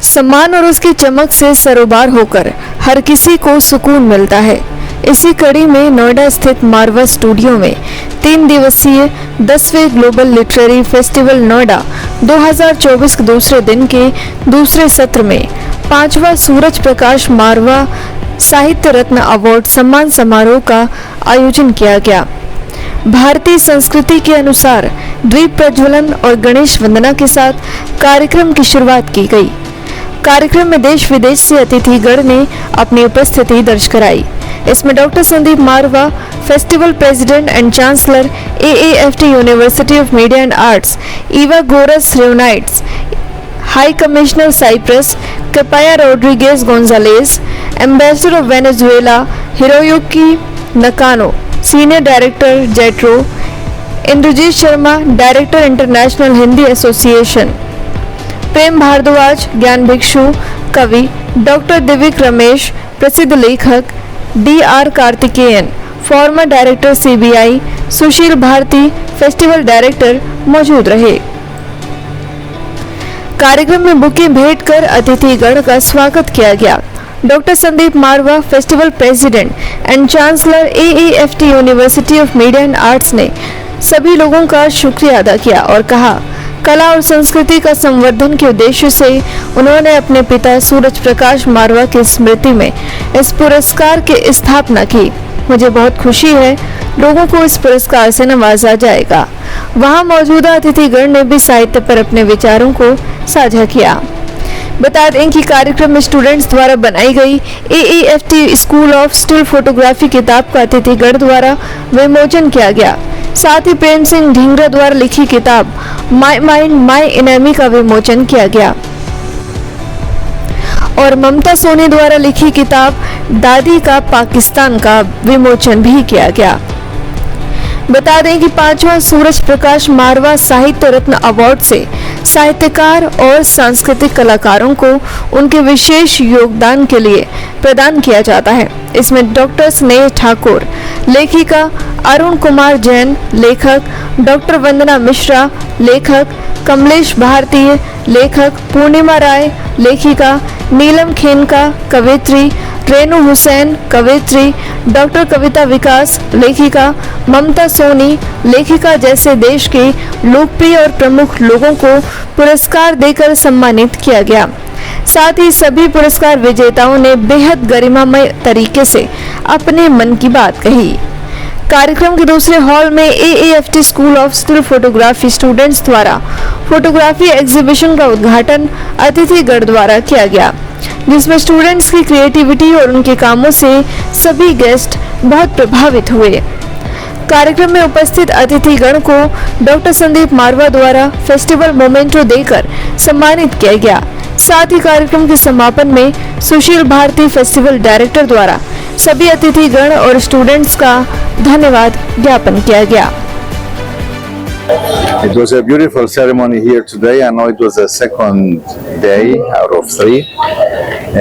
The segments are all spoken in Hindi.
सम्मान और उसकी चमक से सरोबार होकर हर किसी को सुकून मिलता है। इसी कड़ी में नोएडा स्थित मारवा स्टूडियो में 3 दिवसीय 10वें ग्लोबल लिटरेरी फेस्टिवल नोएडा 2024 के दूसरे दिन के दूसरे सत्र में 5वां सूरज प्रकाश मारवा साहित्य रत्न अवार्ड सम्मान समारोह का आयोजन किया गया। भारतीय संस्कृति के अनुसार दीप प्रज्वलन और गणेश वंदना के साथ कार्यक्रम की शुरुआत की गई। कार्यक्रम में देश विदेश से अतिथिगण ने अपनी उपस्थिति दर्ज कराई। इसमें doctor Sandeep Marwah, festival president and chancellor AAFT university of media and arts, Evagoras Reunites, high commissioner Cyprus Capaya Rodriguez Gonzalez, ambassador of Venezuela Hiroyuki Nakano, senior director JETRO, Indrajit Sharma, director international Hindi association, Prem Bhardwaj, Gyan Bhikshu, कवि डॉक्टर दिव्यक रमेश, प्रसिद्ध लेखक DR Karthikeyan, former director CBI, Sushil Bharti, festival director मौजूद रहे। कार्यक्रम में बुके भेंट कर अतिथिगण का स्वागत किया गया। Doctor Sandeep Marwah, festival president and chancellor AAFT university of media and arts ने सभी लोगों का शुक्रिया अदा किया और कहा, कला और संस्कृति का संवर्धन के उद्देश्य से उन्होंने अपने पिता सूरज प्रकाश मारवा की स्मृति में इस पुरस्कार की स्थापना की। मुझे बहुत खुशी है, लोगों को इस पुरस्कार से नवाजा जाएगा। वहां मौजूदा अतिथिगण ने भी साहित्य पर अपने विचारों को साझा किया। बता दें कि कार्यक्रम में स्टूडेंट्स द्वारा बनाई गई AAFT school of still photography किताब का अतिथिगण द्वारा विमोचन किया गया। साथ ही प्रेम सिंह ढींगरा द्वारा लिखी किताब माई माइंड माई एनिमी का विमोचन किया गया और ममता सोनी द्वारा लिखी किताब दादी का पाकिस्तान का विमोचन भी किया गया। बता दें कि 5वां सूरज प्रकाश मारवा साहित्य रत्न अवार्ड से साहित्यकार और सांस्कृतिक कलाकारों को उनके विशेष योगदान के लिए प्रदान किया जाता है। इसमें डॉक्टर स्नेह ठाकुर, लेखिका अरुण कुमार जैन, लेखक डॉक्टर वंदना मिश्रा, लेखक कमलेश भारतीय, लेखक पूर्णिमा राय, लेखिका नीलम खेनका, कवित्री रेणु हुसैन, कवित्री डॉक्टर कविता विकास, लेखिका ममता सोनी, लेखिका जैसे देश के लोकप्रिय और प्रमुख लोगों को पुरस्कार देकर सम्मानित किया गया। साथ ही सभी पुरस्कार विजेताओं ने बेहद गरिमामय तरीके से अपने मन की बात कही। कार्यक्रम के दूसरे हॉल में AAFT school of still photography students द्वारा फोटोग्राफी एग्जीबिशन का उद्घाटन अतिथिगण द्वारा किया गया, जिसमें स्टूडेंट्स की क्रिएटिविटी और उनके कामों से सभी गेस्ट बहुत प्रभावित हुए। कार्यक्रम में उपस्थित अतिथिगण को डॉक्टर संदीप मारवा द्वारा फेस्टिवल मोमेंटो देकर सम्मानित किया गया। साथ ही कार्यक्रम के समापन में सुशील भारती, फेस्टिवल डायरेक्टर द्वारा सभी अतिथिगण और स्टूडेंट्स का धन्यवाद ज्ञापन किया गया। It was a beautiful ceremony here today. I know it was the second day out of 3,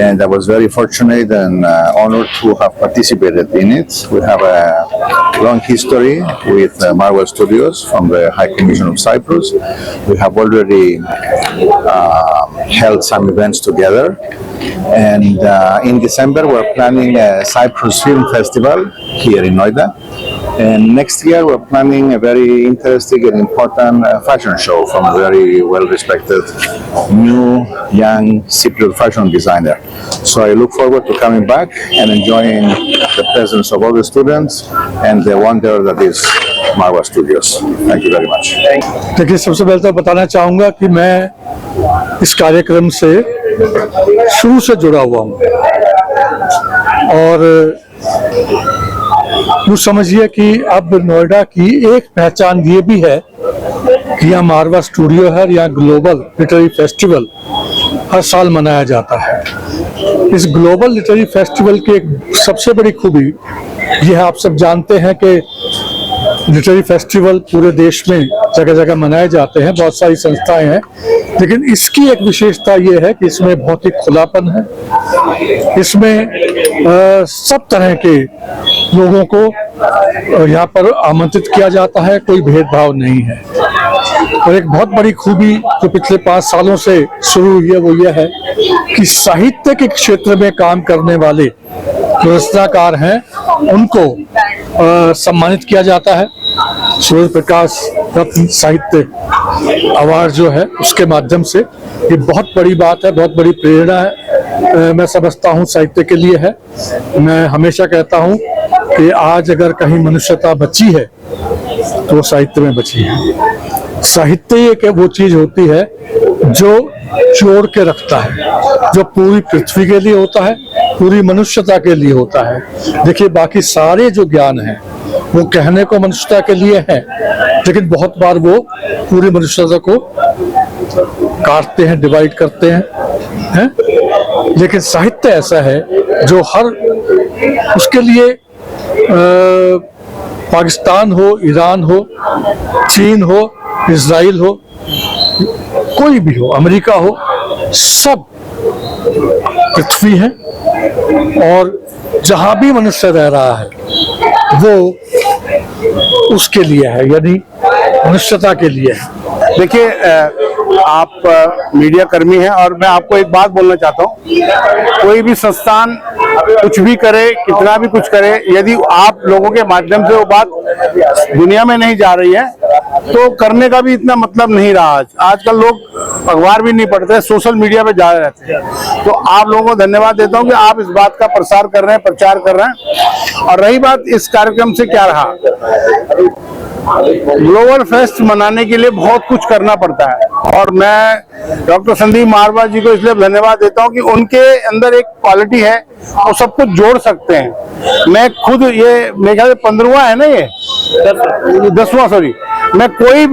and I was very fortunate and honored to have participated in it. We have a long history with Marwa Studios from the High Commission of Cyprus. We have already held some events together, and in December we're planning a Cyprus Film Festival here in Noida. And next year we're planning a very interesting and important fashion show from a very well-respected new young Cypriot fashion designer. So I look forward to coming back and enjoying the presence of all the students and the wonder that is Marwa Studios. Thank you very much. देखिए, सबसे पहले तो बताना चाहूँगा कि मैं इस कार्यक्रम से शुरू से जुड़ा हुआ हूँ और यूँ समझिए कि अब नोएडा की एक पहचान ये भी है कि यहाँ मारवा स्टूडियो है, यहाँ ग्लोबल लिटरेरी फेस्टिवल हर साल मनाया जाता है। इस ग्लोबल लिटरेरी फेस्टिवल की एक सबसे बड़ी खूबी ये है, आप सब जानते हैं कि लिटरेरी फेस्टिवल पूरे देश में जगह जगह मनाए जाते हैं, बहुत सारी संस्थाएं हैं, लेकिन इसकी एक विशेषता ये है कि इसमें बहुत ही खुलापन है। इसमें सब तरह के लोगों को यहाँ पर आमंत्रित किया जाता है, कोई भेदभाव नहीं है। और एक बहुत बड़ी खूबी जो पिछले 5 सालों से शुरू हुई है वो ये है कि साहित्य के क्षेत्र में काम करने वाले जो रचनाकार हैं उनको सम्मानित किया जाता है। सूर्य प्रकाश रत्न साहित्य अवार्ड जो है उसके माध्यम से ये बहुत बड़ी बात है, बहुत बड़ी प्रेरणा है। मैं समझता हूँ साहित्य के लिए है। मैं हमेशा कहता हूँ कि आज अगर कहीं मनुष्यता बची है तो वो साहित्य में बची है। साहित्य एक वो चीज होती है जो जोड़ के रखता है, जो पूरी पृथ्वी के लिए होता है, पूरी मनुष्यता के लिए होता है। देखिए बाकी सारे जो ज्ञान है वो कहने को मनुष्यता के लिए है, लेकिन बहुत बार वो पूरी मनुष्यता को काटते हैं, डिवाइड करते हैं? लेकिन साहित्य ऐसा है जो हर उसके लिए पाकिस्तान हो, ईरान हो, चीन हो, इजराइल हो, कोई भी हो, अमेरिका हो, सब पृथ्वी है और जहां भी मनुष्य रह रहा है वो उसके लिए है, यानी मनुष्यता के लिए है। देखिए आप मीडिया कर्मी हैं और मैं आपको एक बात बोलना चाहता हूँ, कोई भी संस्थान कुछ भी करे, कितना भी कुछ करे, यदि आप लोगों के माध्यम से वो बात दुनिया में नहीं जा रही है तो करने का भी इतना मतलब नहीं रहा। आजकल लोग अखबार भी नहीं पढ़ते, सोशल मीडिया पे जा रहते हैं। तो आप लोगों को धन्यवाद देता हूं कि आप इस बात का प्रसार कर रहे हैं, प्रचार कर रहे हैं। और रही बात इस कार्यक्रम से क्या रहा, ग्लोबल फेस्ट मनाने के लिए बहुत कुछ करना पड़ता है और मैं डॉक्टर संदीप मारवा जी को इसलिए धन्यवाद देता हूं कि उनके अंदर एक क्वालिटी है, वो सब कुछ जोड़ सकते हैं। मैं खुद ये मेरे ख्याल से 15वां है ना, ये 10वां, सॉरी, मैं कोई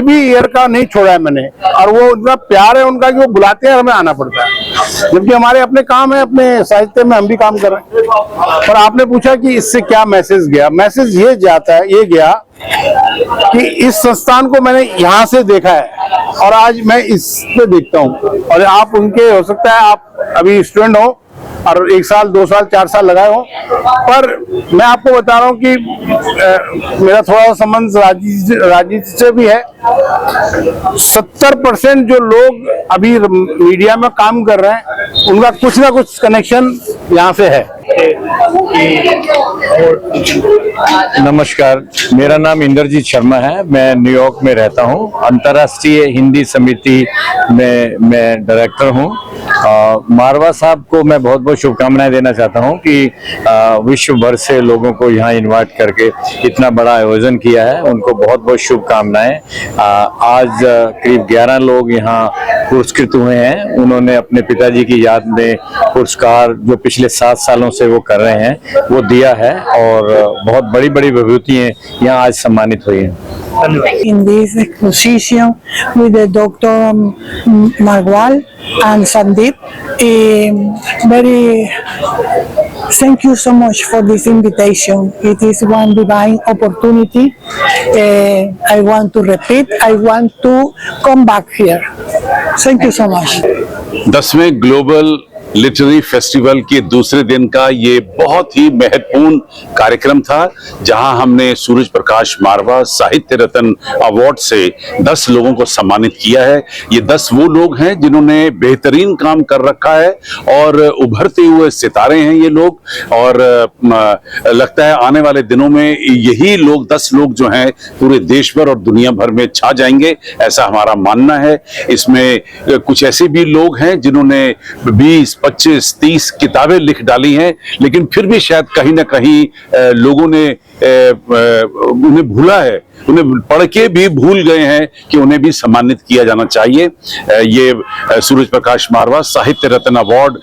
भी ईयर का नहीं छोड़ा है मैंने, और वो इतना प्यार है उनका कि वो बुलाते हैं और हमें आना पड़ता है, जबकि हमारे अपने काम है, अपने साहित्य में हम भी काम कर रहे हैं। और आपने पूछा कि इससे क्या मैसेज गया, मैसेज ये जाता है, ये गया कि इस संस्थान को मैंने यहाँ से देखा है और आज मैं इस पे देखता हूँ। और आप उनके, हो सकता है आप अभी स्टूडेंट हो और 1 साल 2 साल 4 साल लगाए हो, पर मैं आपको बता रहा हूँ कि मेरा थोड़ा सा संबंध राजनीति से भी है। 70% जो लोग अभी मीडिया में काम कर रहे हैं उनका कुछ ना कुछ कनेक्शन यहाँ से है। नमस्कार, मेरा नाम इंद्रजीत शर्मा है। मैं न्यूयॉर्क में रहता हूँ। अंतर्राष्ट्रीय हिंदी समिति में मैं डायरेक्टर हूँ। मारवा साहब को मैं बहुत बहुत शुभकामनाएं देना चाहता हूँ कि विश्व भर से लोगों को यहाँ इनवाइट करके इतना बड़ा आयोजन किया है, उनको बहुत बहुत शुभकामनाएं। आज करीब 11 लोग यहाँ पुरस्कृत हुए हैं। उन्होंने अपने पिताजी की याद में पुरस्कार जो पिछले 7 सालों से वो कर रहे हैं वो दिया है और बहुत बड़ी बड़ी विभूतियाँ यहाँ आज सम्मानित हुई हैं। In this exposition with the Dr. Marwal and Sandeep. Thank you so much for this invitation. It is one divine opportunity. I want to repeat, I want to come back here. Thank you so much. 10वें ग्लोबल लिटरेरी फेस्टिवल के दूसरे दिन का ये बहुत ही महत्वपूर्ण कार्यक्रम था, जहां हमने सूरज प्रकाश मारवा साहित्य रत्न अवार्ड से 10 लोगों को सम्मानित किया है। ये 10 वो लोग हैं जिन्होंने बेहतरीन काम कर रखा है और उभरते हुए सितारे हैं ये लोग, और लगता है आने वाले दिनों में यही लोग 10 लोग जो हैं पूरे देश भर और दुनिया भर में छा जाएंगे, ऐसा हमारा मानना है। इसमें कुछ ऐसे भी लोग हैं जिन्होंने 20, 25, 30 किताबें लिख डाली हैं, लेकिन फिर भी शायद कहीं ना कहीं लोगों ने उन्हें भूला है, उन्हें पढ़ के भी भूल गए हैं कि उन्हें भी सम्मानित किया जाना चाहिए। ये सूरज प्रकाश मारवा साहित्य रत्न अवार्ड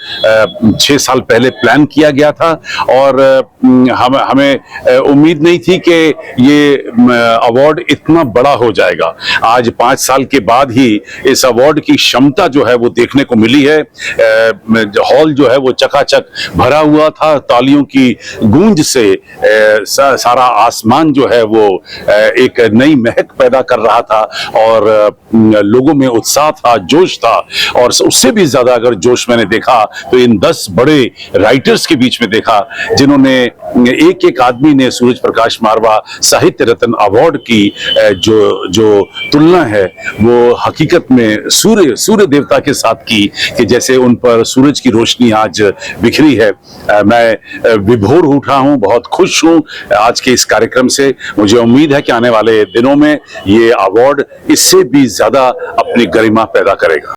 6 साल पहले प्लान किया गया था और हमें उम्मीद नहीं थी कि ये अवार्ड इतना बड़ा हो जाएगा। आज 5 साल के बाद ही इस अवार्ड की क्षमता जो है वो देखने को मिली है। हॉल जो है वो चकाचक भरा हुआ था, तालियों की गूंज से सारा आसमान जो है वो एक नई महक पैदा कर रहा था और लोगों में उत्साह था, जोश था। और उससे भी ज्यादा अगर जोश मैंने देखा तो इन 10 बड़े राइटर्स के बीच में देखा, जिन्होंने एक एक आदमी ने सूरज प्रकाश मारवा साहित्य रत्न अवार्ड की जो तुलना है वो हकीकत में सूर्य देवता के साथ की, कि जैसे उन पर सूरज की रोशनी आज बिखरी है। मैं विभोर उठा हूं, बहुत खुश हूं आज के इस कार्यक्रम से। मुझे उम्मीद है कि आने वाले दिनों में ये अवार्ड इससे भी ज्यादा अपनी गरिमा पैदा करेगा।